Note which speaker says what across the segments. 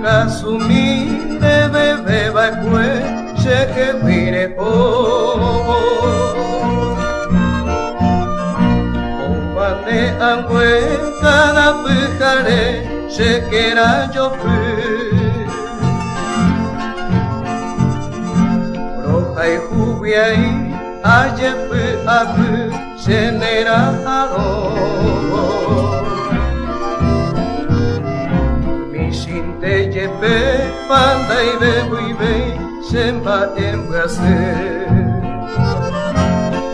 Speaker 1: kasumi bebe bakwe sheke vire o ompane angwe kana pukare shekera jopu rohai hubiai ajepu apu shenera haro te llevé panda y bebo y ve semba en Brasil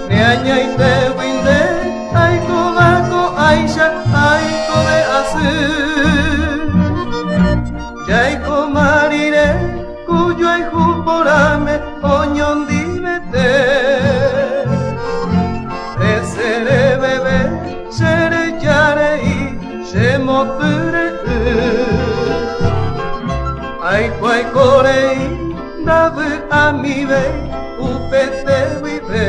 Speaker 1: neanya y te winde ay kobako aisha ay kobe asu jai komarire kuyo ay huporame oñon dimete resere bebe sere yare y shemopure ai quai corei davu amive upete vive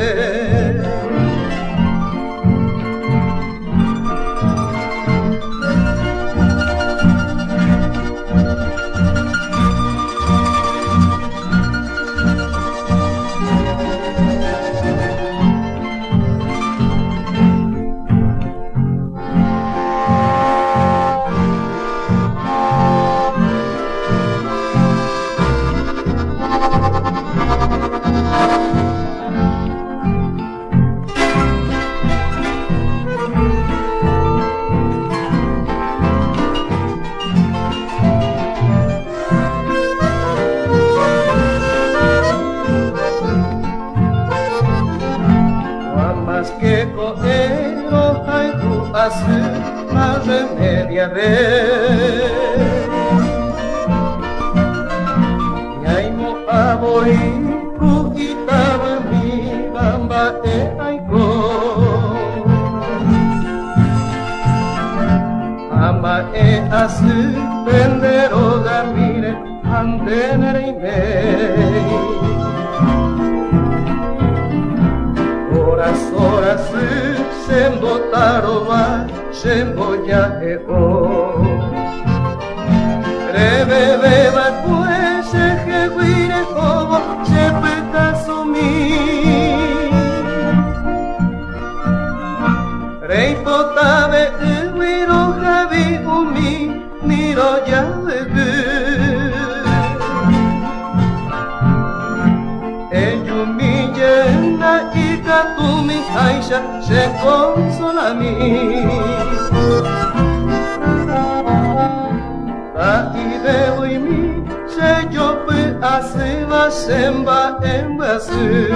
Speaker 1: que coero hay tu hacer a remedia ver y hay mo aboi kukitaba mi bamba e aiko ama e asu pendero gamire antenere imei horas sembo taroba sembo ya e o rebebe va pues que guire como se peta sumi rei potabe guiro javi umi miro ya de tu mi aisha se consola a mí ta ideo y mi se yo fui a semba en Brasil